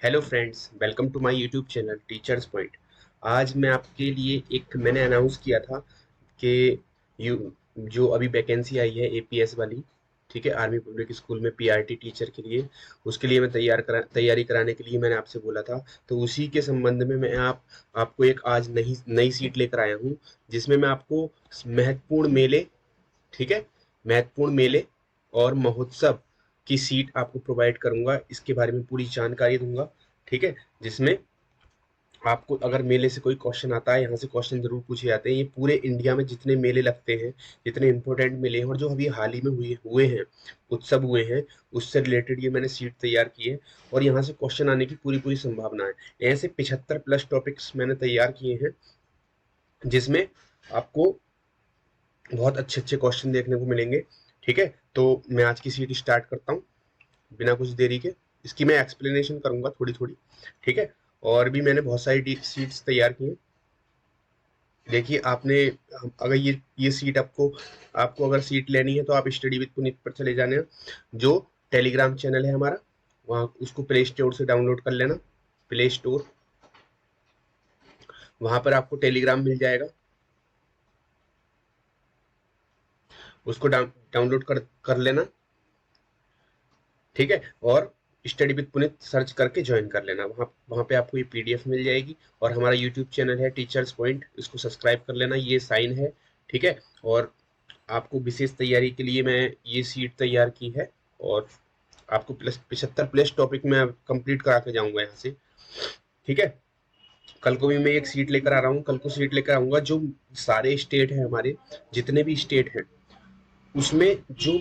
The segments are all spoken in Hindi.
Hello friends, welcome to my YouTube channel Teachers Point. आज मैं आपके लिए मैंने अनाउंस किया था कि यू जो अभी वैकेंसी आई है एपीएस वाली, ठीक है, आर्मी पब्लिक स्कूल में पीआरटी टीचर के लिए। उसके लिए मैं तैयारी कराने के लिए मैंने आपसे बोला था। तो उसी के संबंध में मैं आपको एक आज नई नई सीट लेकर आया हूँ, जिसमें मैं आपको महत्वपूर्ण मेले, ठीक है, महत्वपूर्ण मेले और महोत्सव की सीट आपको प्रोवाइड करूंगा। इसके बारे में पूरी जानकारी दूंगा, ठीक है। जिसमें आपको अगर मेले से कोई क्वेश्चन आता है, यहाँ से क्वेश्चन जरूर पूछे जाते हैं। ये पूरे इंडिया में जितने मेले लगते हैं, जितने इंपॉर्टेंट मेले हैं और जो अभी हाल ही में हुए हुए हैं, उत्सव हुए हैं, उससे रिलेटेड ये मैंने सीट तैयार की है। और यहाँ से क्वेश्चन आने की पूरी पूरी संभावना है। ऐसे 75 प्लस टॉपिक्स मैंने तैयार किए हैं, जिसमें आपको बहुत अच्छे अच्छे क्वेश्चन देखने को मिलेंगे, ठीक है। तो मैं आज की सीट स्टार्ट करता हूँ बिना कुछ देरी के। इसकी मैं एक्सप्लेनेशन करूंगा थोड़ी थोड़ी, ठीक है। और भी मैंने बहुत सारी सीट्स तैयार की हैं। देखिए आपने, अगर ये सीट आपको आपको अगर सीट लेनी है तो आप स्टडी विद पुनीत पर चले जाने। जो टेलीग्राम चैनल है हमारा, वहाँ उसको प्ले स्टोर से डाउनलोड कर लेना। प्ले स्टोर, वहां पर आपको टेलीग्राम मिल जाएगा, उसको डाउनलोड कर लेना, ठीक है। और स्टडी विद पुनीत सर्च करके ज्वाइन कर लेना। वहाँ वहाँ पे आपको ये पीडीएफ मिल जाएगी। और हमारा यूट्यूब चैनल है टीचर्स पॉइंट, इसको सब्सक्राइब कर लेना, ये साइन है, ठीक है। और आपको विशेष तैयारी के लिए मैं ये सीट तैयार की है। और आपको प्लस 75 प्लस टॉपिक में कंप्लीट करा के जाऊंगा यहाँ से, ठीक है। कल को भी मैं एक सीट लेकर आ रहा हूँ, कल को सीट लेकर आऊंगा जो सारे स्टेट हैं हमारे, जितने भी स्टेट हैं, उसमें जो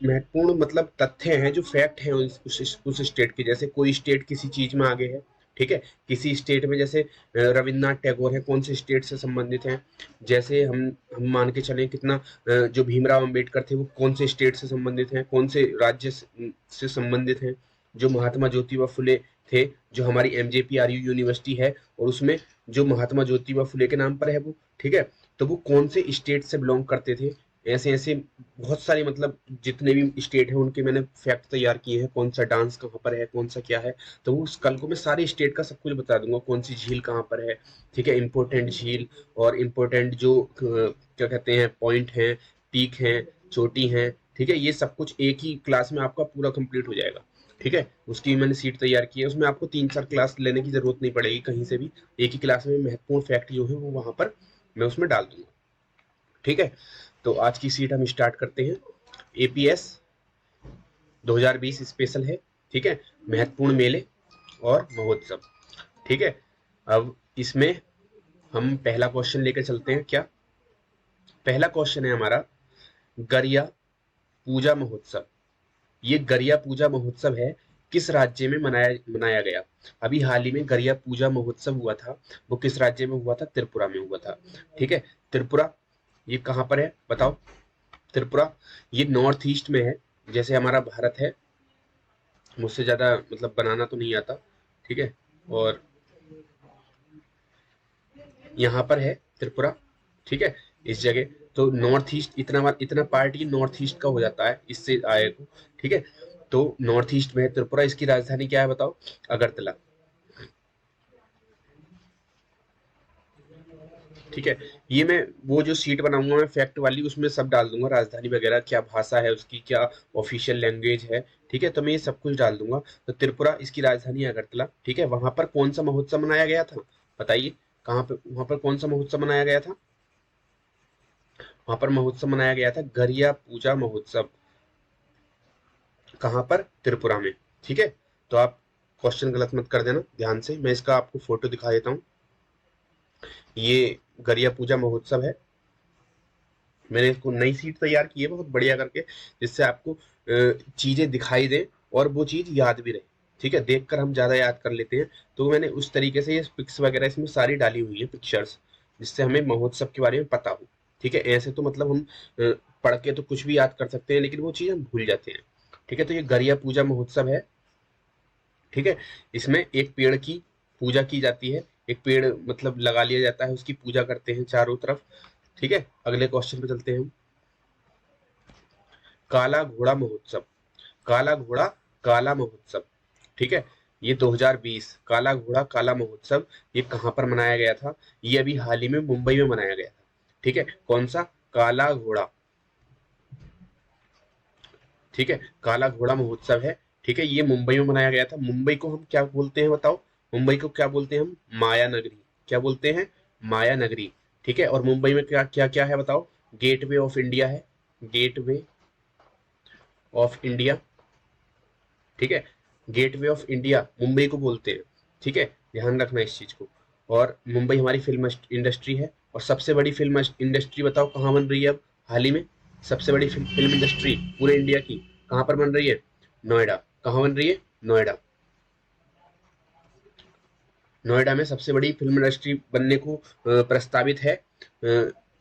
महत्वपूर्ण मतलब तथ्य हैं, जो फैक्ट हैं उस स्टेट के। जैसे कोई स्टेट किसी चीज में आगे है, ठीक है। किसी स्टेट में जैसे रविन्द्रनाथ टैगोर है, कौन से स्टेट से संबंधित हैं। जैसे हम मान के चलें कितना, जो भीमराव अंबेडकर थे वो कौन से स्टेट से संबंधित हैं, कौन से राज्य से संबंधित हैं। जो महात्मा ज्योतिबा फुले थे, जो हमारी एमजेपीआरयू यूनिवर्सिटी है, और उसमें जो महात्मा ज्योतिबा फुले के नाम पर है वो, ठीक है। तो वो कौन से स्टेट से बिलोंग करते थे। ऐसे ऐसे बहुत सारी, मतलब जितने भी स्टेट हैं उनके मैंने फैक्ट तैयार किए हैं। कौन सा डांस कहाँ पर है, कौन सा क्या है। तो वो कल को मैं सारे स्टेट का सब कुछ बता दूंगा, कौन सी झील कहाँ पर है, ठीक है। इंपॉर्टेंट झील और इंपॉर्टेंट जो क्या कहते हैं पॉइंट हैं, पीक हैं, चोटी हैं, ठीक है। ये सब कुछ एक ही क्लास में आपका पूरा कंप्लीट हो जाएगा, ठीक है। उसकी मैंने सीट तैयार की है। उसमें आपको 3-4 क्लास लेने की जरूरत नहीं पड़ेगी कहीं से भी। एक ही क्लास में महत्वपूर्ण फैक्ट जो है वो वहां पर मैं उसमें डाल दूंगा, ठीक है। तो आज की सीट हम स्टार्ट करते हैं। एपीएस 2020 स्पेशल है, ठीक है। महत्वपूर्ण मेले और महोत्सव, ठीक है। अब इसमें हम पहला क्वेश्चन लेकर चलते हैं। क्या पहला क्वेश्चन है हमारा, गरिया पूजा महोत्सव। ये गरिया पूजा महोत्सव है, किस राज्य में मनाया मनाया गया। अभी हाल ही में गरिया पूजा महोत्सव हुआ था, वो किस राज्य में हुआ था, त्रिपुरा में हुआ था, ठीक है। त्रिपुरा, ये कहाँ पर है बताओ। त्रिपुरा ये नॉर्थ ईस्ट में है, जैसे हमारा भारत है। मुझसे ज्यादा मतलब बनाना तो नहीं आता, ठीक है। और यहाँ पर है त्रिपुरा, ठीक है, इस जगह। तो नॉर्थ ईस्ट, इतना पार्ट ये नॉर्थ ईस्ट का हो जाता है इससे आए को, ठीक है। तो नॉर्थ ईस्ट में है त्रिपुरा। इसकी राजधानी क्या है बताओ, अगरतला, ठीक है। ये मैं वो जो सीट बनाऊंगा मैं फैक्ट वाली, उसमें सब डाल दूंगा, राजधानी वगैरह, क्या भाषा है उसकी, क्या ऑफिशियल लैंग्वेज है, ठीक है। तो मैं ये सब कुछ डाल दूंगा। तो त्रिपुरा, इसकी राजधानी अगरतला, ठीक है। वहां पर कौन सा महोत्सव मनाया गया था बताइए। कहाँ पे वहां पर कौन सा महोत्सव मनाया गया था। वहां पर महोत्सव मनाया गया था गरिया पूजा महोत्सव। कहाँ पर, त्रिपुरा में, ठीक है। तो आप क्वेश्चन गलत मत कर देना, ध्यान से मैं इसका आपको फोटो दिखा देता हूँ। ये गरिया पूजा महोत्सव है। मैंने इसको नई सीट तैयार की है बहुत बढ़िया करके, जिससे आपको चीजें दिखाई दें और वो चीज याद भी रहे, ठीक है। देखकर हम ज्यादा याद कर लेते हैं। तो मैंने उस तरीके से ये पिक्स वगैरह इसमें सारी डाली हुई है, पिक्चर्स, जिससे हमें महोत्सव के बारे में पता हो, ठीक है। ऐसे तो मतलब हम पढ़ के तो कुछ भी याद कर सकते हैं, लेकिन वो चीज हम भूल जाते हैं, ठीक है। तो ये गरिया पूजा महोत्सव है, ठीक है। इसमें एक पेड़ की पूजा की जाती है। एक पेड़ मतलब लगा लिया जाता है, उसकी पूजा करते हैं चारों तरफ, ठीक है। अगले क्वेश्चन पे चलते हैं हम। काला घोड़ा महोत्सव, काला घोड़ा काला महोत्सव, ठीक है। ये 2020 काला घोड़ा काला महोत्सव ये कहाँ पर मनाया गया था? ये अभी हाल ही में मुंबई में मनाया गया था। ठीक है, कौन सा? काला घोड़ा। ठीक है, काला घोड़ा महोत्सव है। ठीक है, ये मुंबई में मनाया गया था। मुंबई को हम क्या बोलते हैं बताओ? मुंबई को क्या बोलते हैं हम? माया नगरी। क्या बोलते हैं? माया नगरी। ठीक है, और मुंबई में क्या क्या क्या है बताओ? गेटवे ऑफ इंडिया है। Gateway of India. ठीक है, गेटवे ऑफ इंडिया मुंबई को बोलते हैं। ठीक है, ध्यान रखना इस चीज को। और मुंबई हमारी फिल्म इंडस्ट्री है। और सबसे बड़ी फिल्म इंडस्ट्री बताओ कहाँ बन रही है अब हाल ही में? सबसे बड़ी फिल्म इंडस्ट्री पूरे इंडिया की कहाँ पर बन रही है? नोएडा। कहाँ बन रही है? नोएडा। नोएडा में सबसे बड़ी फिल्म इंडस्ट्री बनने को प्रस्तावित है।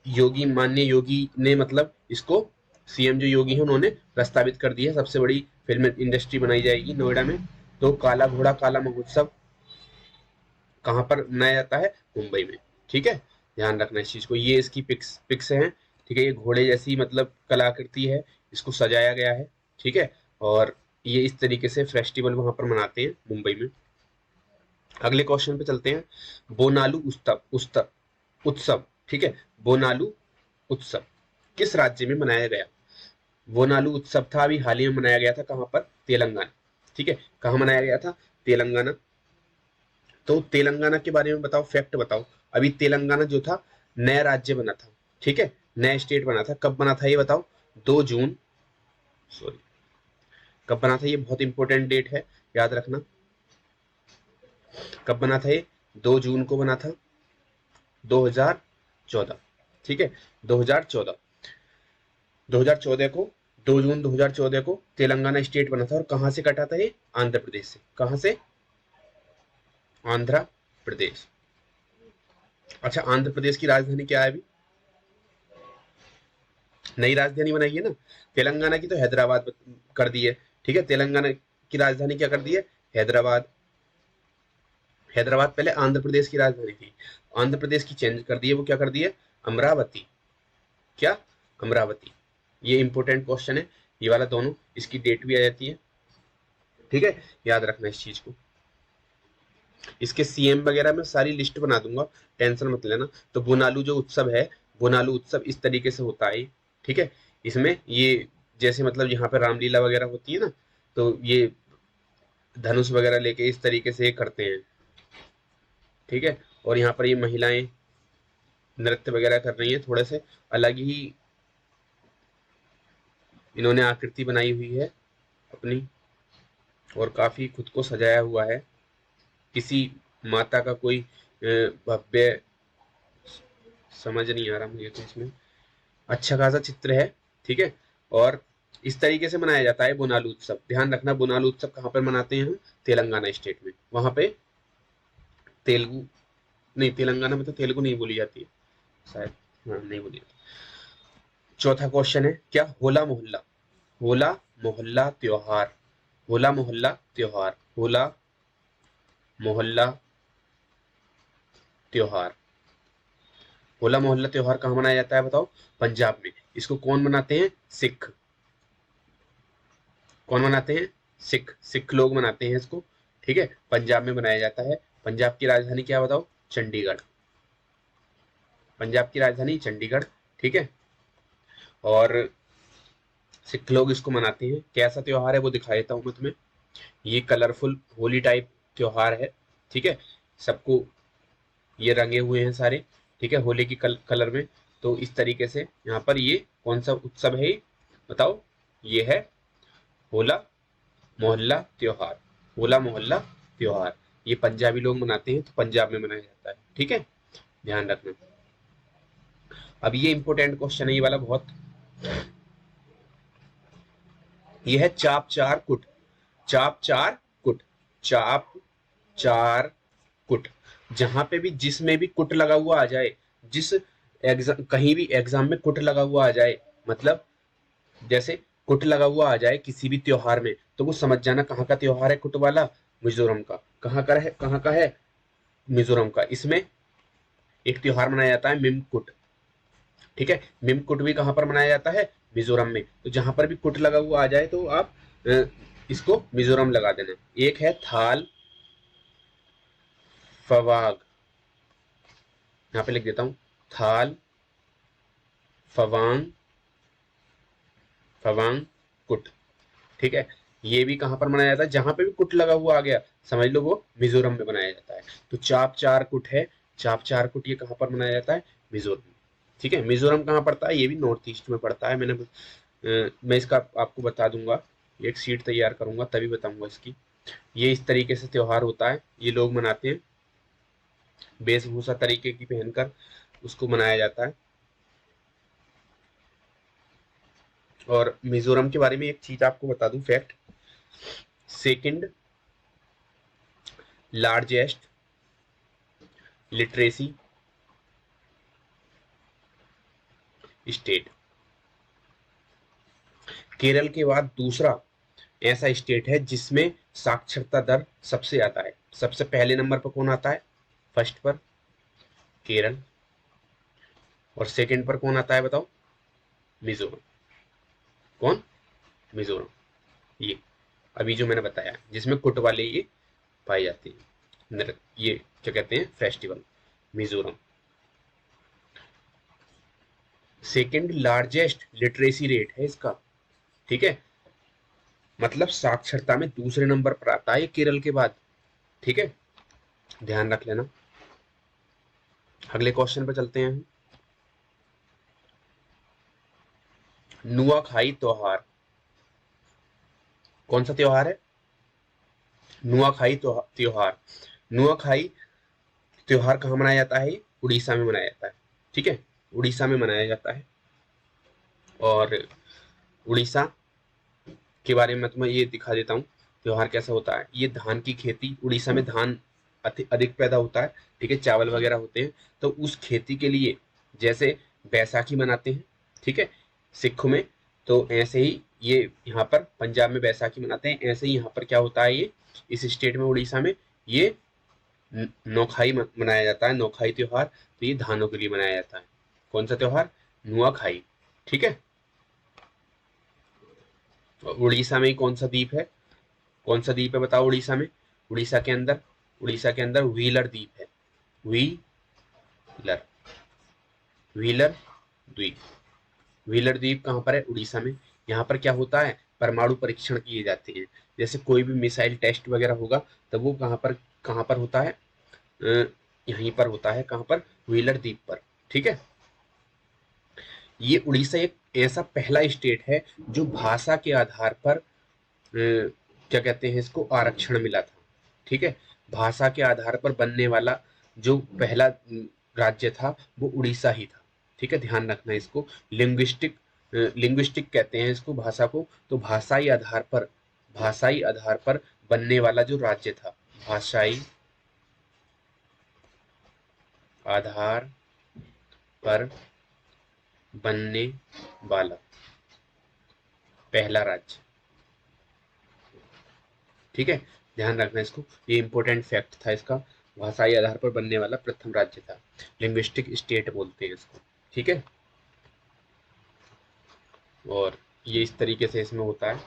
योगी, माननीय योगी ने मतलब इसको, सीएम जो योगी है उन्होंने प्रस्तावित कर दिया है, सबसे बड़ी फिल्म इंडस्ट्री बनाई जाएगी नोएडा में। तो काला घोड़ा काला महोत्सव कहाँ पर मनाया जाता है? मुंबई में। ठीक है, ध्यान रखना इस चीज को। ये इसकी पिक्स पिक्स हैं। ठीक है, ये घोड़े जैसी मतलब कलाकृति है, इसको सजाया गया है। ठीक है, और ये इस तरीके से फेस्टिवल वहां पर मनाते हैं मुंबई में। अगले क्वेश्चन पे चलते हैं। बोनालू उत्सव उत्सव उत्सव। ठीक है, बोनालू उत्सव किस राज्य में मनाया गया? बोनालू उत्सव था अभी हाल ही में मनाया गया था। कहां पर? तेलंगाना। ठीक है, कहां मनाया गया था? तेलंगाना। तो तेलंगाना के बारे में बताओ, फैक्ट बताओ। अभी तेलंगाना जो था नया राज्य बना था। ठीक है, नया स्टेट बना था। कब बना था ये बताओ? 2 जून, सॉरी, कब बना था? ये बहुत इंपॉर्टेंट डेट है, याद रखना। कब बना था ये? 2 जून को बना था, 2014। ठीक है, 2014 2014 को, 2 जून 2014 को तेलंगाना स्टेट बना था। और कहां से कटा था ये? आंध्र प्रदेश से। कहां से? आंध्र प्रदेश। अच्छा, आंध्र प्रदेश की राजधानी क्या है अभी? नई राजधानी बनाई है ना। तेलंगाना की तो हैदराबाद कर दी है। ठीक है, तेलंगाना की राजधानी क्या कर दी है? हैदराबाद। हैदराबाद पहले आंध्र प्रदेश की राजधानी थी, आंध्र प्रदेश की चेंज कर दी है, वो क्या कर दी है? अमरावती। क्या? अमरावती। ये इंपॉर्टेंट क्वेश्चन है ये वाला दोनों, इसकी डेट भी आ जाती है। ठीक है, याद रखना इस चीज को। इसके सीएम वगैरह मैं सारी लिस्ट बना दूंगा, टेंशन मत लेना। तो बोनालू जो उत्सव है, बोनालू उत्सव इस तरीके से होता है। ठीक है, इसमें ये जैसे मतलब यहाँ पे रामलीला वगैरह होती है ना, तो ये धनुष वगैरह लेके इस तरीके से करते हैं। ठीक है, और यहाँ पर ये महिलाएं नृत्य वगैरह कर रही हैं, थोड़े से अलग ही इन्होंने आकृति बनाई हुई है अपनी, और काफी खुद को सजाया हुआ है। किसी माता का कोई भव्य, समझ नहीं आ रहा मुझे तो इसमें, अच्छा खासा चित्र है। ठीक है, और इस तरीके से मनाया जाता है बोनालू उत्सव। ध्यान रखना, बोनालू उत्सव कहाँ पर मनाते हैं हम? तेलंगाना स्टेट में। वहां पे तेलुगु नहीं, तेलंगाना में तो तेलुगु नहीं बोली जाती है शायद, हाँ नहीं बोली जाती। चौथा क्वेश्चन है क्या? होला मोहल्ला। होला मोहल्ला त्योहार। होला मोहल्ला त्योहार। होला मोहल्ला त्योहार। होला मोहल्ला त्योहार कहाँ मनाया जाता है बताओ? पंजाब में। इसको कौन मनाते हैं? सिख। कौन मनाते हैं? सिख। सिख लोग मनाते हैं इसको। ठीक है, पंजाब में मनाया जाता है। पंजाब की राजधानी क्या बताओ? चंडीगढ़। पंजाब की राजधानी चंडीगढ़। ठीक है, और सिख लोग इसको मनाते हैं। कैसा त्योहार है वो दिखा देता हूँ मैं तुम्हें। ये कलरफुल होली टाइप त्योहार है। ठीक है, सबको ये रंगे हुए हैं सारे। ठीक है, होली की कलर में। तो इस तरीके से यहाँ पर ये कौन सा उत्सव है ये बताओ? ये है होला मोहल्ला त्योहार। होला मोहल्ला त्योहार ये पंजाबी लोग मनाते हैं, तो पंजाब में मनाया जाता है। ठीक है, ध्यान रखना। अब ये इंपॉर्टेंट क्वेश्चन है ये वाला बहुत। ये है चाप चार कुट। चाप चार कुट। चाप चार कुट। जहां पे भी, जिसमें भी कुट लगा हुआ आ जाए, जिस एग्जाम, कहीं भी एग्जाम में कुट लगा हुआ आ जाए, मतलब जैसे कुट लगा हुआ आ जाए किसी भी त्योहार में, तो वो समझ जाना कहाँ का त्योहार है कुट वाला? मिजोरम का। कहाँ का है? कहाँ का है? मिजोरम का। इसमें एक त्योहार मनाया जाता है मिमकुट। ठीक है, मिमकुट भी कहाँ पर मनाया जाता है? मिजोरम में। तो जहां पर भी कुट लगा हुआ आ जाए तो आप इसको मिजोरम लगा देना। एक है थाल, फवाग, यहाँ पे लिख देता हूँ थाल, फवांग, फवांग कुट। ठीक है, ये भी कहाँ पर मनाया जाता है, जहां पे भी कुट लगा हुआ आ गया समझ लो वो मिजोरम में मनाया जाता है। तो चाप चार कुट है, चाप चार कुट ये कहाँ पर मनाया जाता है, मिजोरम में। ठीक है, मिजोरम कहाँ पड़ता है, ये भी नॉर्थ ईस्ट में पड़ता है। मैं इसका आपको बता दूंगा, एक सीट तैयार करूंगा तभी बताऊंगा इसकी। ये इस तरीके से त्योहार होता है, ये लोग मनाते हैं, वेशभूषा तरीके की पहनकर उसको मनाया जाता है। और मिजोरम के बारे में एक चीज आपको बता दूं, fact, second largest literacy state, Kerala के बाद दूसरा ऐसा स्टेट है जिसमें साक्षरता दर सबसे ज्यादा है। सबसे पहले नंबर पर कौन आता है, फर्स्ट पर केरल, और सेकंड पर कौन आता है बताओ, मिजोरम। कौन, मिजोरम। ये अभी जो मैंने बताया जिसमें कुट वाले ये पाई जाती है, ये क्या कहते हैं, festival, Mizoram. Second largest literacy rate है इसका। ठीक है, मतलब साक्षरता में दूसरे नंबर पर आता है केरल के बाद। ठीक है, ध्यान रख लेना। अगले क्वेश्चन पे चलते हैं। नुआखाई त्योहार कौन सा त्योहार है, नुआखाई त्योहार। नुआखाई त्योहार कहाँ मनाया जाता है, उड़ीसा में मनाया जाता है। ठीक है, उड़ीसा में मनाया जाता है। और उड़ीसा के बारे में मैं तुम्हें ये दिखा देता हूँ त्योहार कैसा होता है। ये धान की खेती, उड़ीसा में धान अधिक पैदा होता है। ठीक है, चावल वगैरह होते हैं, तो उस खेती के लिए जैसे बैसाखी मनाते हैं, ठीक है, सिखों में, तो ऐसे ही ये यहाँ पर पंजाब में बैसाखी मनाते हैं, ऐसे ही यहाँ पर क्या होता है, ये इस स्टेट में उड़ीसा में ये नौखाई मनाया जाता है, नौखाई त्योहार। तो ये धानों के लिए मनाया जाता है। कौन सा त्योहार, नुआखाई। ठीक है, उड़ीसा में ही कौन सा द्वीप है, कौन सा द्वीप है बताओ उड़ीसा में, उड़ीसा के अंदर, उड़ीसा के अंदर व्हीलर द्वीप है, व्हीलर, व्हीलर द्वीप। व्हीलर द्वीप कहाँ पर है, उड़ीसा में। यहाँ पर क्या होता है, परमाणु परीक्षण किए जाते हैं। जैसे कोई भी मिसाइल टेस्ट वगैरह होगा तब वो कहाँ पर होता है, यहीं पर होता है, कहाँ पर, व्हीलर द्वीप पर। ठीक है, ये उड़ीसा एक ऐसा पहला स्टेट है जो भाषा के आधार पर क्या कहते हैं इसको, आरक्षण मिला था। ठीक है, भाषा के आधार पर बनने वाला जो पहला राज्य था वो उड़ीसा ही था। ठीक है, ध्यान रखना इसको। लिंग्विस्टिक कहते हैं इसको भाषा को। तो भाषाई आधार पर बनने वाला जो राज्य था, भाषाई आधार पर बनने वाला पहला राज्य। ठीक है, ध्यान रखना इसको, ये इंपॉर्टेंट फैक्ट था इसका। भाषाई आधार पर बनने वाला प्रथम राज्य था, लिंग्विस्टिक स्टेट बोलते हैं इसको। ठीक है, और ये इस तरीके से इसमें होता है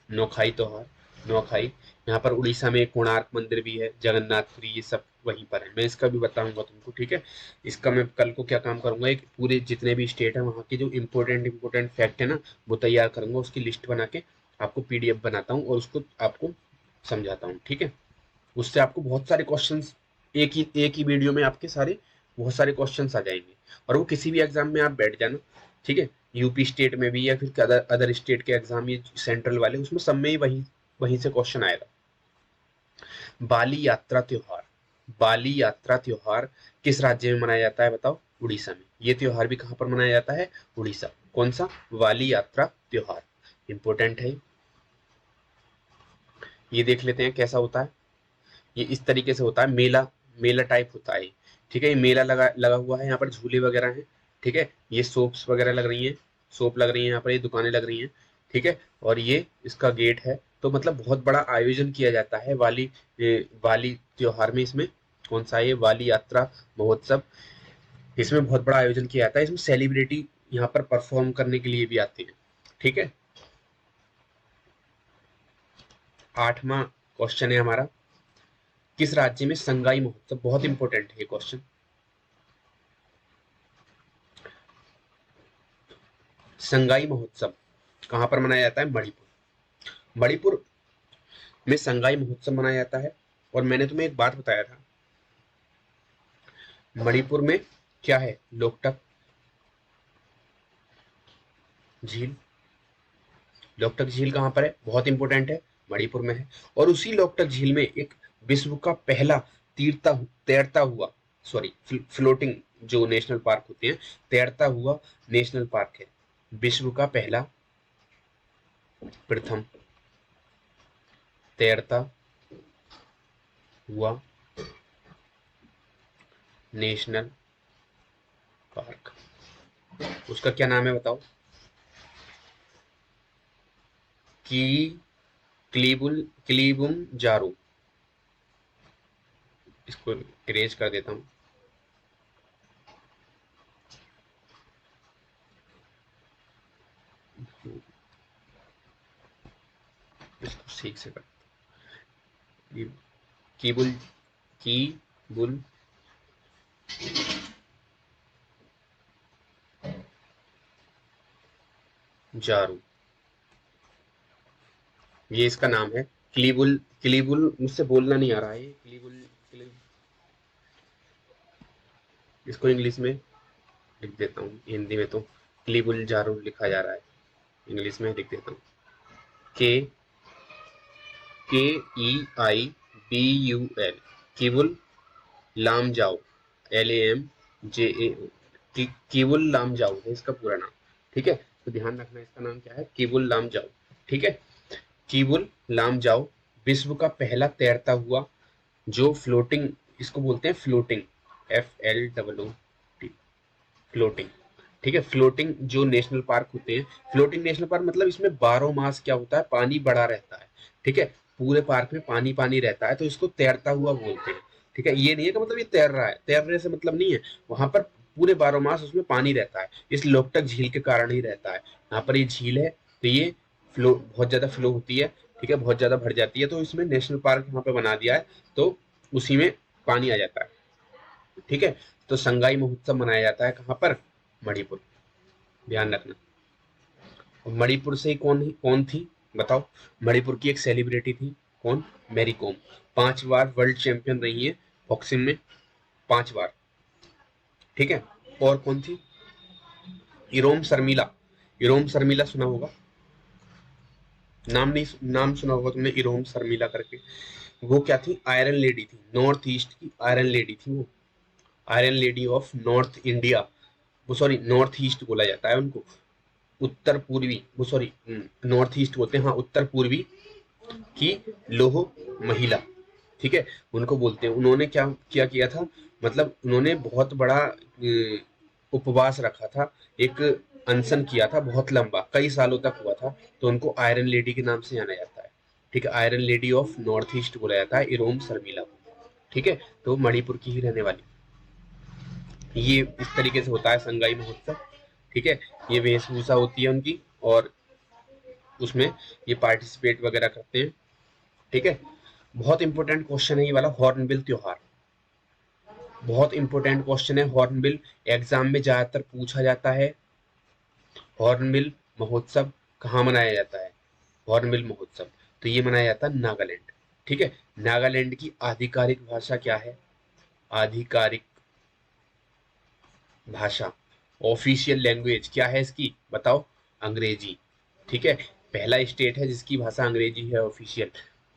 नौखाई त्योहार। नौखाई, यहाँ पर उड़ीसा में कोणार्क मंदिर भी है, जगन्नाथपुरी, ये सब वहीं पर है। मैं इसका भी बताऊंगा तुमको। ठीक है, इसका मैं कल को क्या काम करूंगा, एक पूरे जितने भी स्टेट है वहाँ के जो इम्पोर्टेंट फैक्ट है ना वो तैयार करूंगा, उसकी लिस्ट बना के आपको पीडीएफ बनाता हूँ और उसको आपको समझाता हूँ। ठीक है, उससे आपको बहुत सारे क्वेश्चंस एक ही वीडियो में आपके सारे बहुत सारे क्वेश्चंस आ जाएंगे। और वो किसी भी एग्जाम में आप बैठ जाना। ठीक है, यूपी स्टेट में भी या फिर अदर स्टेट के एग्जाम, ये सेंट्रल वाले, उसमें सब में ही वही वहीं से क्वेश्चन आएगा। बाली यात्रा त्योहार, बाली यात्रा त्योहार किस राज्य में मनाया जाता है बताओ, उड़ीसा में। ये त्योहार भी कहाँ पर मनाया जाता है, उड़ीसा। कौन सा, वाली यात्रा त्योहार, इंपॉर्टेंट है। ये देख लेते हैं कैसा होता है। ये इस तरीके से होता है, मेला, मेला टाइप होता है। ठीक है, ये मेला लगा लगा हुआ है, यहाँ पर झूले वगैरह हैं। ठीक है, ये सोप्स वगैरह लग रही हैं, सोप लग रही है, यहाँ पर ये दुकानें लग रही हैं। ठीक है, और ये इसका गेट है। तो मतलब बहुत बड़ा आयोजन किया जाता है वाली त्योहार में। इसमें कौन सा है ये, वाली यात्रा महोत्सव, इसमें बहुत बड़ा आयोजन किया जाता है। इसमें सेलिब्रिटी यहाँ पर परफॉर्म करने के लिए भी आते हैं। ठीक है, 8वां क्वेश्चन है हमारा, किस राज्य में संगाई महोत्सव, बहुत इंपॉर्टेंट है ये क्वेश्चन। संगाई महोत्सव कहां पर मनाया जाता है? मणिपुर। मणिपुर में संगाई महोत्सव मनाया जाता है। और मैंने तुम्हें एक बात बताया था, मणिपुर में क्या है? लोकटक झील। लोकटक झील कहां पर है? बहुत इंपॉर्टेंट है, मणिपुर में है। और उसी लोकटक झील में एक विश्व का पहला तैरता हुआ, सॉरी, फ्लोटिंग जो नेशनल पार्क होते हैं, तैरता हुआ नेशनल पार्क है। विश्व का पहला, प्रथम तैरता हुआ नेशनल पार्क, उसका क्या नाम है बताओ? की क्लीबुम जारो। इसको इरेज कर देता हूं। इसको सीख से कर, कीबुल की बुल जारू, ये इसका नाम है। क्लीबुल क्लीबुल मुझसे बोलना नहीं आ रहा है, इसको इंग्लिश में लिख देता हूँ, हिंदी में तो क्लीबुल जारू लिखा जा रहा है, इंग्लिश में लिख देता हूँ। के K E I B U L, Keibul Lamjao, LAMJAO, Keibul Lamjao है इसका पूरा नाम। ठीक है, तो ध्यान रखना इसका नाम क्या है, कीबुल लामजाओ। ठीक है, कीबुल लामजाओ विश्व का पहला तैरता हुआ जो फ्लोटिंग, इसको बोलते हैं फ्लोटिंग, FLOOT, फ्लोटिंग। ठीक है, फ्लोटिंग जो नेशनल पार्क होते हैं, फ्लोटिंग नेशनल पार्क मतलब इसमें 12 मास क्या होता है, पानी बढ़ा रहता है। ठीक है, पूरे पार्क में पानी पानी रहता है, तो इसको तैरता हुआ बोलते हैं। ठीक है, ये नहीं है कि मतलब ये तैर रहा है, तैरने से मतलब नहीं है, वहां पर पूरे 12 मास उसमें पानी रहता है, इस लोकटक झील के कारण ही रहता है। यहाँ पर ये झील है, तो ये फ्लो बहुत ज्यादा फ्लो होती है। ठीक है, बहुत ज्यादा भर जाती है, तो इसमें नेशनल पार्क यहाँ पे बना दिया है, तो उसी में पानी आ जाता है। ठीक है, तो संगाई महोत्सव मनाया जाता है कहाँ पर? मणिपुर, ध्यान रखना। और मणिपुर से ही कौन कौन थी बताओ? मणिपुर की एक सेलिब्रिटी थी, कौन? मैरी कॉम, 5 बार वर्ल्ड चैंपियन रही है बॉक्सिंग में, 5 बार। ठीक है, और कौन थी? इरोम शर्मिला, इरोम शर्मिला सुना होगा, नाम नहीं, नाम सुना होगा तुमने, इरोम शर्मिला करके। वो क्या थी? आयरन लेडी थी, नॉर्थ ईस्ट की आयरन लेडी थी वो, iron lady of north India. वो सॉरी, नॉर्थ ईस्ट बोला जाता है उनको, उत्तर पूर्वी, वो सॉरी, नॉर्थ ईस्ट बोलते हैं, हाँ, उत्तर पूर्वी की लोह महिला। ठीक है, उनको बोलते हैं। उन्होंने क्या किया था, मतलब उन्होंने बहुत बड़ा उपवास रखा था, एक अनशन किया था बहुत लंबा, कई सालों तक हुआ था, तो उनको आयरन लेडी के नाम से जाना जाता है। ठीक है, iron lady of north east बोला जाता है इरोम शर्मिला को। ठीक है, तो मणिपुर की ही रहने वाली। ये इस तरीके से होता है संगाई महोत्सव। ठीक है, ये वेशभूषा होती है उनकी, और उसमें ये पार्टिसिपेट वगैरह करते हैं। ठीक है, बहुत इंपॉर्टेंट क्वेश्चन है ये वाला, हॉर्नबिल त्योहार, बहुत इंपॉर्टेंट क्वेश्चन है हॉर्नबिल, एग्जाम में ज्यादातर पूछा जाता है। हॉर्नबिल महोत्सव कहाँ मनाया जाता है? हॉर्नबिल महोत्सव, तो ये मनाया जाता है नागालैंड। ठीक है, नागालैंड की आधिकारिक भाषा क्या है? आधिकारिक भाषा, ऑफिशियल लैंग्वेज क्या है इसकी बताओ? अंग्रेजी। ठीक है, पहला स्टेट है जिसकी भाषा अंग्रेजी है ऑफिशियल।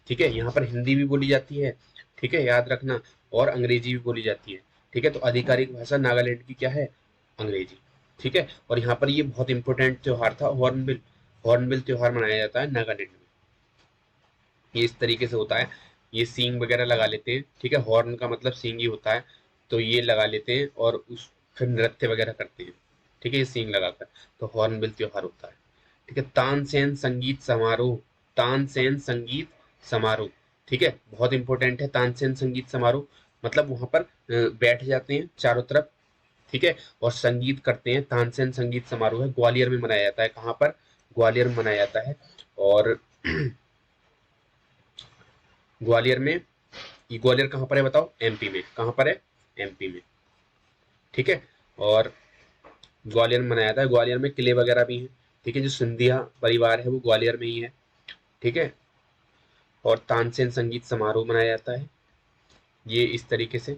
ठीक है, यहाँ पर हिंदी भी बोली जाती है, ठीक है, याद रखना, और अंग्रेजी भी बोली जाती है। ठीक है, तो आधिकारिक भाषा नागालैंड की क्या है? अंग्रेजी। ठीक है, और यहाँ पर ये बहुत इंपॉर्टेंट त्योहार था हॉर्नबिल, हॉर्नबिल त्योहार मनाया जाता है नागालैंड में। ये इस तरीके से होता है, ये सींग वगैरह लगा लेते हैं। ठीक है, हॉर्न का मतलब सींग ही होता है, तो ये लगा लेते हैं और उस फिर नृत्य वगैरह करते हैं। ठीक है, ये सींग लगाकर, तो हॉर्नबिल त्योहार होता है। ठीक है, तानसेन संगीत समारोह, तानसेन संगीत समारोह। ठीक है, बहुत इंपॉर्टेंट है तानसेन संगीत समारोह, मतलब वहां पर बैठ जाते हैं चारों तरफ, ठीक है, और संगीत करते हैं। तानसेन संगीत समारोह है, ग्वालियर में मनाया जाता है, कहाँ पर? ग्वालियर में मनाया जाता है। और ग्वालियर में ये ग्वालियर कहाँ पर है बताओ? एमपी में। कहाँ पर है? एमपी में। ठीक है। और ग्वालियर में मनाया जाता है। ग्वालियर में किले वगैरह भी हैं। ठीक है। जो सिंधिया परिवार है वो ग्वालियर में ही है। ठीक है। और तानसेन संगीत समारोह मनाया जाता है। ये इस तरीके से,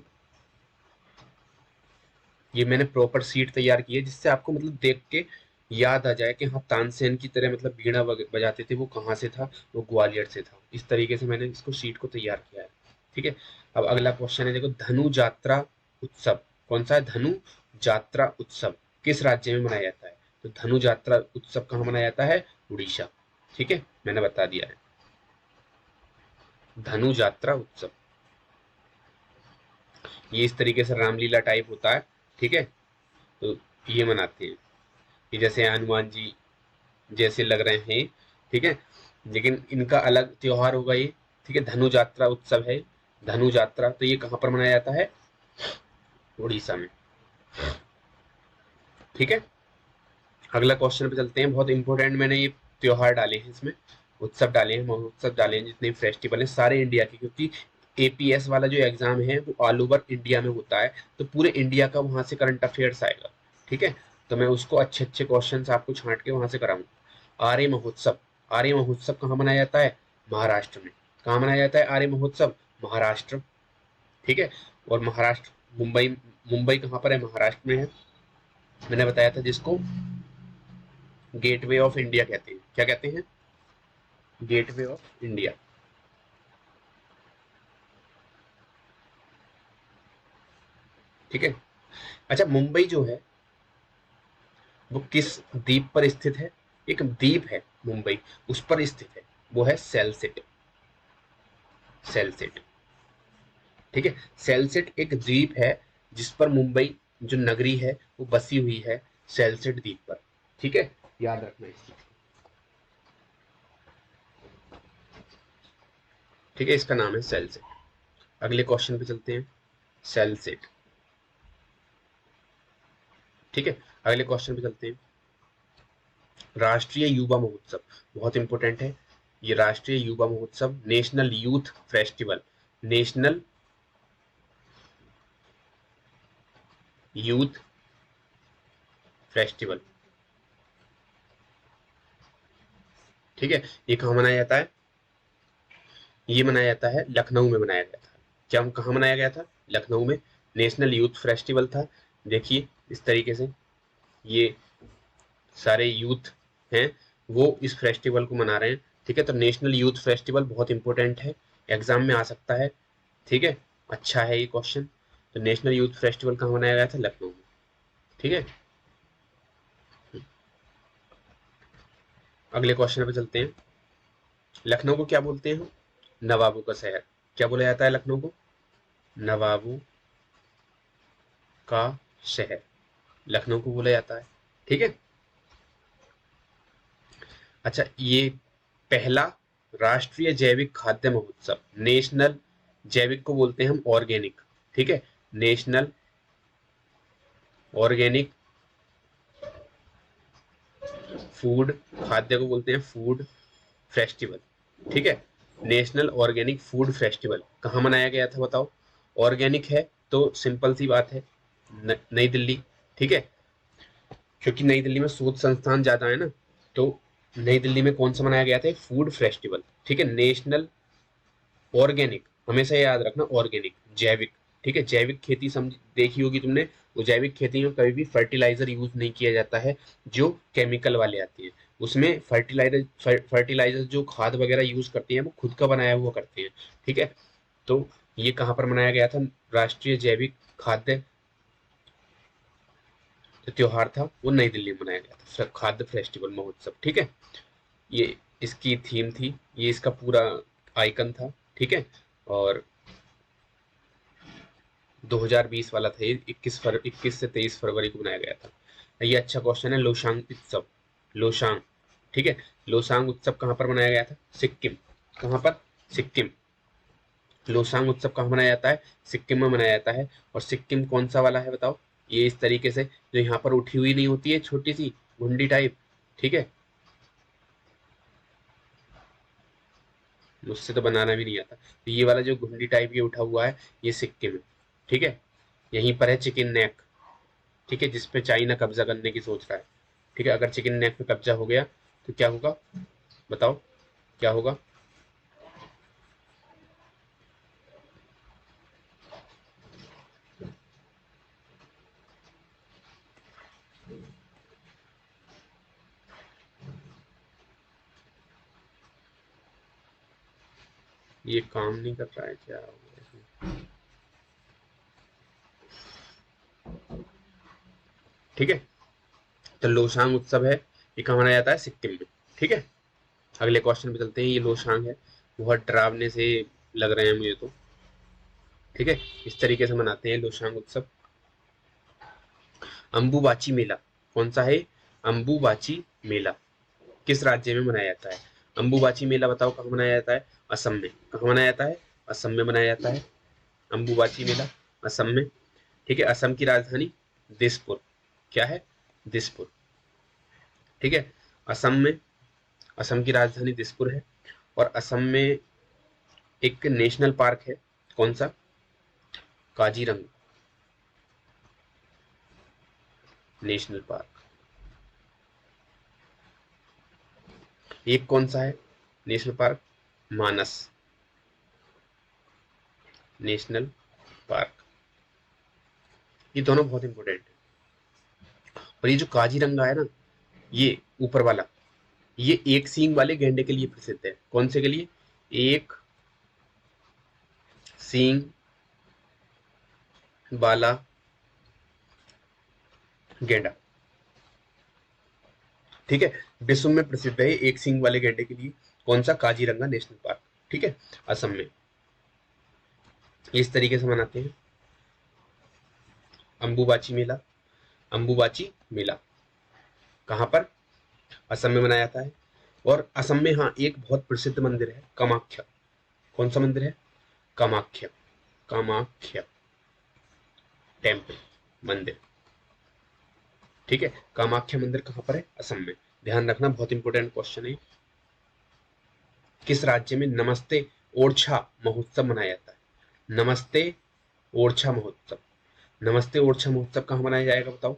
ये मैंने प्रॉपर सीट तैयार की है जिससे आपको मतलब देख के याद आ जाए कि हाँ, तानसेन की तरह मतलब बीड़ा बजाते थे, वो कहाँ से था? वो ग्वालियर से था। इस तरीके से मैंने इसको सीट को तैयार किया है। ठीक है। अब अगला क्वेश्चन है, देखो, धनु जात्रा उत्सव कौन सा है? धनु जात्रा उत्सव किस राज्य में मनाया जाता है? तो धनु जात्रा उत्सव कहाँ मनाया जाता है? उड़ीसा। ठीक है, मैंने बता दिया है। धनु जात्रा उत्सव ये इस तरीके से रामलीला टाइप होता है। ठीक है। तो ये मनाते हैं, कि जैसे हनुमान जी जैसे लग रहे हैं। ठीक है। लेकिन इनका अलग त्योहार होगा ये। ठीक है। धनु जात्रा उत्सव है। धनु जात्रा तो ये कहाँ पर मनाया जाता है? उड़ीसा में। ठीक है। अगला क्वेश्चन पे चलते हैं। बहुत इंपॉर्टेंट मैंने ये त्योहार डाले हैं इसमें, उत्सव डाले हैं, महोत्सव डाले हैं, जितने फेस्टिवल हैं सारे इंडिया के, क्योंकि एपीएस वाला जो एग्जाम है वो ऑल ओवर इंडिया में होता है, तो पूरे इंडिया का वहां से करंट अफेयर्स आएगा। ठीक है। तो मैं उसको अच्छे अच्छे क्वेश्चन आपको छांट के वहां से कराऊंगा। आर्य महोत्सव, आर्य महोत्सव कहाँ मनाया जाता है? महाराष्ट्र में। कहाँ मनाया जाता है आर्य महोत्सव? महाराष्ट्र। ठीक है। और महाराष्ट्र, मुंबई, मुंबई कहाँ पर है? महाराष्ट्र में है। मैंने बताया था जिसको गेटवे ऑफ इंडिया कहते हैं। क्या कहते हैं? Gateway of India. ठीक है। अच्छा, मुंबई जो है वो किस द्वीप पर स्थित है? एक द्वीप है मुंबई, उस पर स्थित है, वो है सेलसिट। सेलसिट। ठीक है। सेलसिट एक द्वीप है जिस पर मुंबई जो नगरी है वो बसी हुई है, सेलसिट द्वीप पर। ठीक है, याद रखना इस चीज को। ठीक है, इसका नाम है सेलसिट। अगले क्वेश्चन पे चलते हैं। सेलसिट। ठीक है। अगले क्वेश्चन पे चलते हैं। राष्ट्रीय युवा महोत्सव बहुत इंपॉर्टेंट है। ये राष्ट्रीय युवा महोत्सव, national youth festival, national youth festival. ठीक है। ये कहाँ मनाया जाता है? ये मनाया जाता है लखनऊ में मनाया गया था। क्या, कहाँ मनाया गया था? लखनऊ में। नेशनल यूथ फेस्टिवल था। देखिए इस तरीके से, ये सारे यूथ हैं वो इस फेस्टिवल को मना रहे हैं। ठीक है। तो नेशनल यूथ फेस्टिवल बहुत इंपॉर्टेंट है, एग्जाम में आ सकता है। ठीक है। अच्छा है ये क्वेश्चन। तो नेशनल यूथ फेस्टिवल कहाँ मनाया गया था? लखनऊ में। ठीक है। अगले क्वेश्चन पे चलते हैं। लखनऊ को क्या बोलते हैं? नवाबों का शहर। क्या बोला जाता है लखनऊ को? नवाबों का शहर लखनऊ को बोला जाता है। ठीक है। अच्छा, ये पहला राष्ट्रीय जैविक खाद्य महोत्सव, नेशनल, जैविक को बोलते हैं हम ऑर्गेनिक। ठीक है। नेशनल ऑर्गेनिक फूड, खाद्य को बोलते हैं फूड फेस्टिवल। ठीक है। नेशनल ऑर्गेनिक फूड फेस्टिवल कहाँ मनाया गया था बताओ? ऑर्गेनिक है तो सिंपल सी बात है, नई दिल्ली। ठीक है। क्योंकि नई दिल्ली में शोध संस्थान ज्यादा है ना, तो नई दिल्ली में कौन सा मनाया गया था? Food festival. ठीक है। नेशनल ऑर्गेनिक, हमेशा याद रखना, ऑर्गेनिक, जैविक। ठीक है। जैविक खेती समझ देखी होगी तुमने, वो जैविक खेती में कभी भी फर्टिलाइजर यूज नहीं किया जाता है जो केमिकल वाले आते हैं। उसमें फर्टिलाइजर, फर्टिलाइजर जो खाद वगैरह यूज करते हैं वो खुद का बनाया हुआ करते हैं। ठीक है। तो ये कहाँ पर मनाया गया था? राष्ट्रीय जैविक खाद्य जो त्योहार था वो नई दिल्ली में मनाया गया था, खाद्य फेस्टिवल महोत्सव। ठीक है। ये इसकी थीम थी, ये इसका पूरा आइकन था। ठीक है। और 2020 वाला था ये, 21 से 23 फरवरी को बनाया गया था। ये अच्छा क्वेश्चन है। लोशांग उत्सव, लोशांग। ठीक है। लोसांग उत्सव कहाँ पर मनाया गया था? सिक्किम। कहाँ पर? सिक्किम। लोसांग उत्सव कहाँ मनाया जाता है? सिक्किम में मनाया जाता है। और सिक्किम कौन सा वाला है बताओ? ये इस तरीके से जो यहाँ पर उठी हुई नहीं होती है, छोटी सी घुंडी टाइप। ठीक है। मुझसे तो बनाना भी नहीं आता। तो ये वाला जो घुंडी टाइप ये उठा हुआ है, ये सिक्किम है, ठीक है। यहीं पर है चिकन नेक, ठीक है, जिस पे चाइना कब्जा करने की सोच रहा है, ठीक है। अगर चिकन नेक पे कब्जा हो गया तो क्या होगा, बताओ क्या होगा। ये काम नहीं कर रहा है, क्या हो गया इसमें? ठीक है, तो लोसांग उत्सव है, ये कहाँ मनाया जाता है, सिक्किम में, ठीक है। अगले क्वेश्चन पे चलते हैं। ये लोसांग है, बहुत डरावने से लग रहे हैं मुझे तो, ठीक है। इस तरीके से मनाते हैं लोसांग उत्सव। अंबुबाची मेला कौन सा है, अंबुबाची मेला किस राज्य में मनाया जाता है। अंबुबाची मेला बताओ कहाँ मनाया जाता है, असम में। कहाँ मनाया जाता है, असम में मनाया जाता है अंबुबाची मेला, असम में, ठीक है। असम की राजधानी दिसपुर, क्या है, दिसपुर, ठीक है। असम में, असम की राजधानी दिसपुर है। और असम में एक नेशनल पार्क है, कौन सा, काजीरंगा नेशनल पार्क। एक कौन सा है नेशनल पार्क, मानस नेशनल पार्क। ये दोनों बहुत इंपॉर्टेंट है। और ये जो काजीरंगा है ना, ये ऊपर वाला, ये एक सींग वाले गैंडे के लिए प्रसिद्ध है। कौन से के लिए, एक सींग वाला गैंडा, ठीक है। विश्व में प्रसिद्ध है एक सींग वाले गैंडे के लिए, कौन सा, काजीरंगा नेशनल पार्क, ठीक है, असम में। इस तरीके से मनाते हैं अंबुबाची मेला। अंबुबाची मेला कहाँ पर, असम में मनाया जाता है। और असम में हाँ एक बहुत प्रसिद्ध मंदिर है, कामाख्या। कौन सा मंदिर है, कामाख्या, कामाख्या टेम्पल, मंदिर, ठीक है। कामाख्या मंदिर कहाँ पर है, असम में। ध्यान रखना, बहुत इंपॉर्टेंट क्वेश्चन है। किस राज्य में नमस्ते ओरछा महोत्सव मनाया जाता है, नमस्ते ओरछा महोत्सव। नमस्ते ओरछा महोत्सव कहाँ मनाया जाएगा बताओ,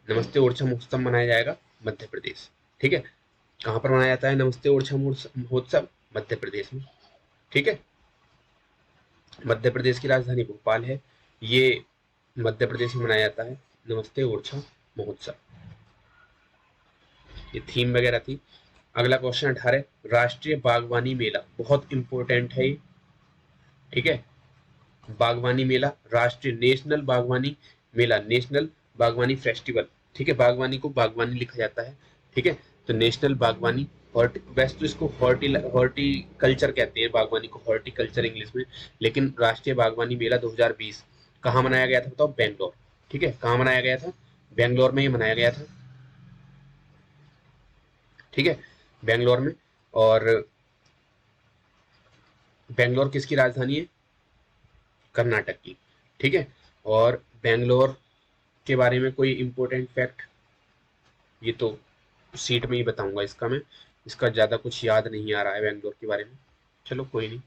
नमस्ते ओरछा महोत्सव मनाया जाएगा मध्य प्रदेश, ठीक है। कहाँ पर मनाया जाता है नमस्ते ओरछा महोत्सव, मध्य प्रदेश में, ठीक है। मध्य प्रदेश की राजधानी भोपाल है। ये मध्य प्रदेश में मनाया जाता है नमस्ते ओरछा महोत्सव। ये थीम वगैरह थी। अगला क्वेश्चन 18, राष्ट्रीय बागवानी मेला बहुत इंपॉर्टेंट है, ठीक है। बागवानी मेला, राष्ट्रीय नेशनल बागवानी मेला, नेशनल बागवानी फेस्टिवल, ठीक है। बागवानी को बागवानी लिखा जाता है, ठीक है। तो नेशनल बागवानी, वैसे तो इसको हॉर्टिकल्चर कहते हैं, बागवानी को हॉर्टिकल्चर इंग्लिश में। लेकिन राष्ट्रीय बागवानी मेला 2020 कहाँ मनाया गया था बताओ, बेंगलोर, ठीक है। कहाँ मनाया गया था, बेंगलोर में ये मनाया गया था, ठीक है, बेंगलोर में। और बेंगलोर किसकी राजधानी है, कर्नाटक की, ठीक है। और बेंगलोर के बारे में कोई इंपॉर्टेंट फैक्ट, ये तो सीट में ही बताऊंगा इसका मैं, इसका ज्यादा कुछ याद नहीं आ रहा है बेंगलोर के बारे में, चलो कोई नहीं,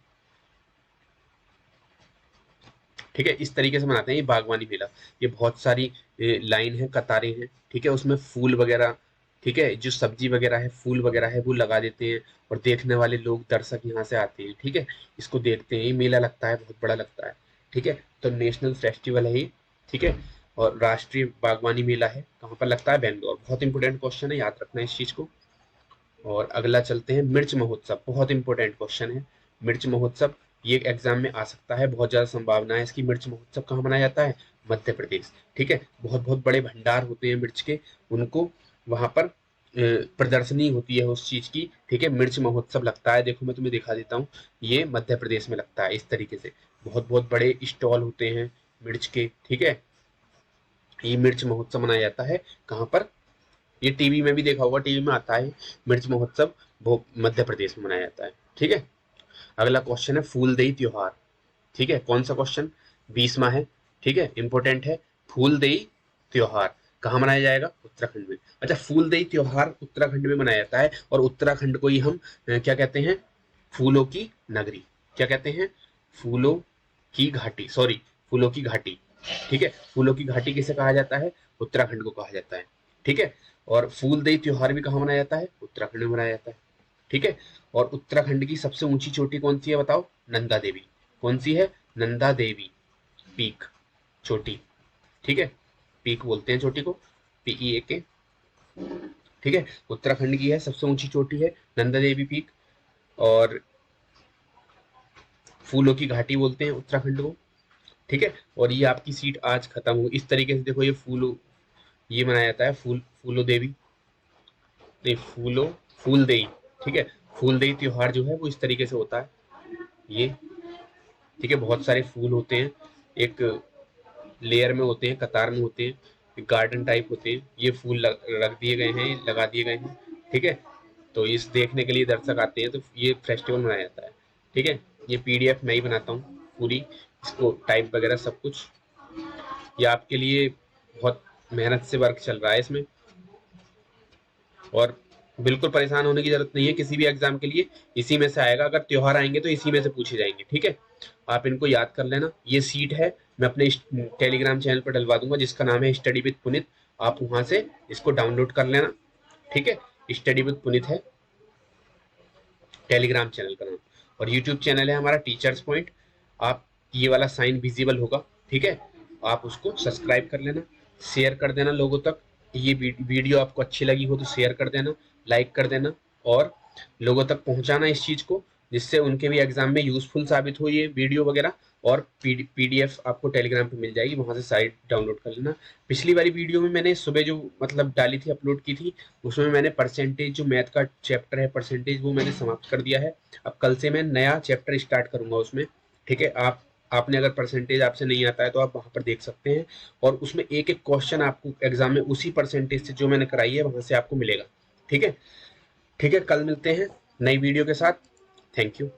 ठीक है। इस तरीके से मनाते हैं ये बागवानी मेला। ये बहुत सारी लाइन है, कतारें हैं, ठीक है। उसमें फूल वगैरह, ठीक है, जो सब्जी वगैरह है, फूल वगैरह है, वो लगा देते हैं। और देखने वाले लोग, दर्शक यहाँ से आते हैं, ठीक है, इसको देखते हैं। ये मेला लगता है, बहुत बड़ा लगता है, ठीक है। तो नेशनल फेस्टिवल है ये, ठीक है। और राष्ट्रीय बागवानी मेला है, कहाँ पर लगता है, बेंगलोर। बहुत इंपॉर्टेंट क्वेश्चन है, याद रखना है इस चीज को। और अगला चलते हैं, मिर्च महोत्सव बहुत इंपॉर्टेंट क्वेश्चन है। मिर्च महोत्सव ये एग्जाम में आ सकता है, बहुत ज्यादा संभावना है इसकी। मिर्च महोत्सव कहाँ मनाया जाता है, मध्य प्रदेश, ठीक है। बहुत बहुत बड़े भंडार होते हैं मिर्च के, उनको वहां पर प्रदर्शनी होती है उस चीज की, ठीक है। मिर्च महोत्सव लगता है, देखो मैं तुम्हें दिखा देता हूँ, ये मध्य प्रदेश में लगता है। इस तरीके से बहुत बहुत बड़े स्टॉल होते हैं मिर्च के, ठीक है। ये मिर्च महोत्सव मनाया जाता है कहाँ पर, ये टीवी में भी देखा होगा, टीवी में आता है मिर्च महोत्सव, वो मध्य प्रदेश में मनाया जाता है, ठीक है। अगला क्वेश्चन है फूलदेई त्योहार, ठीक है। कौन सा क्वेश्चन, 20वां है, ठीक है, इंपॉर्टेंट है। फूलदेई त्योहार कहाँ मनाया जाएगा, उत्तराखंड में। अच्छा, फूलदेई त्योहार उत्तराखंड में मनाया जाता है, और उत्तराखंड को ही हम क्या कहते हैं, फूलों की नगरी, क्या कहते हैं? फूलों की घाटी, सॉरी, फूलों की घाटी। ठीक है, फूलों की घाटी किसे कहा जाता है? उत्तराखंड को कहा जाता है। ठीक है, और फूलदेई त्योहार भी कहाँ मनाया जाता है? उत्तराखंड में मनाया जाता है। ठीक है, और उत्तराखंड की सबसे ऊंची चोटी कौन सी है बताओ? नंदा देवी। कौन सी है? नंदा देवी पीक, चोटी। ठीक है, पीक बोलते हैं चोटी को, पीई ए के। ठीक है, उत्तराखंड की है सबसे ऊंची चोटी है नंदा देवी पीक, और फूलों की घाटी बोलते हैं उत्तराखंड को। ठीक है, और ये आपकी सीट आज खत्म हो इस तरीके से। देखो ये फूलो, ये मनाया जाता है फूलो देवी, नहीं फूलो, फूलदेई। ठीक है, फूलदेई त्योहार जो है वो इस तरीके से होता है ये। ठीक है, बहुत सारे फूल होते हैं, एक लेयर में होते हैं, कतार में होते हैं, गार्डन टाइप होते हैं। ये फूल रख दिए गए हैं, लगा दिए गए हैं। ठीक है, तो इस देखने के लिए दर्शक आते हैं, तो ये फेस्टिवल मनाया जाता है। ठीक है, ये पीडीएफ मैं ही बनाता हूँ पूरी, इसको टाइप वगैरह सब कुछ। ये आपके लिए बहुत मेहनत से वर्क चल रहा है इसमें, और बिल्कुल परेशान होने की जरूरत नहीं है किसी भी एग्जाम के लिए। इसी में से आएगा, अगर त्योहार आएंगे तो इसी में से पूछे जाएंगे। ठीक है, आप इनको याद कर लेना। ये सीट है, मैं अपने टेलीग्राम चैनल पर डलवा दूंगा जिसका नाम है स्टडी विद पुनित। आप वहां से इसको डाउनलोड कर लेना। ठीक है, स्टडी विद पुनित है टेलीग्राम चैनल का नाम, और यूट्यूब चैनल है हमारा टीचर्स पॉइंट। आप ये वाला साइन विजिबल होगा, ठीक है, आप उसको सब्सक्राइब कर लेना, शेयर कर देना लोगों तक। ये वीडियो आपको अच्छी लगी हो तो शेयर कर देना, लाइक कर देना, और लोगों तक पहुंचाना इस चीज को, जिससे उनके भी एग्जाम में यूजफुल साबित हो ये वीडियो वगैरह। और पीडीएफ आपको टेलीग्राम पे मिल जाएगी, वहां से साइट डाउनलोड कर लेना। पिछली वाली वीडियो में मैंने सुबह जो मतलब डाली थी, अपलोड की थी, उसमें मैंने परसेंटेज, जो मैथ का चैप्टर है परसेंटेज, वो मैंने समाप्त कर दिया है। अब कल से मैं नया चैप्टर स्टार्ट करूंगा उसमें। ठीक है, आपने अगर परसेंटेज आपसे नहीं आता है तो आप वहां पर देख सकते हैं, और उसमें एक एक क्वेश्चन आपको एग्जाम में उसी परसेंटेज से जो मैंने कराई है वहां से आपको मिलेगा। ठीक है, ठीक है, कल मिलते हैं नई वीडियो के साथ। Thank you.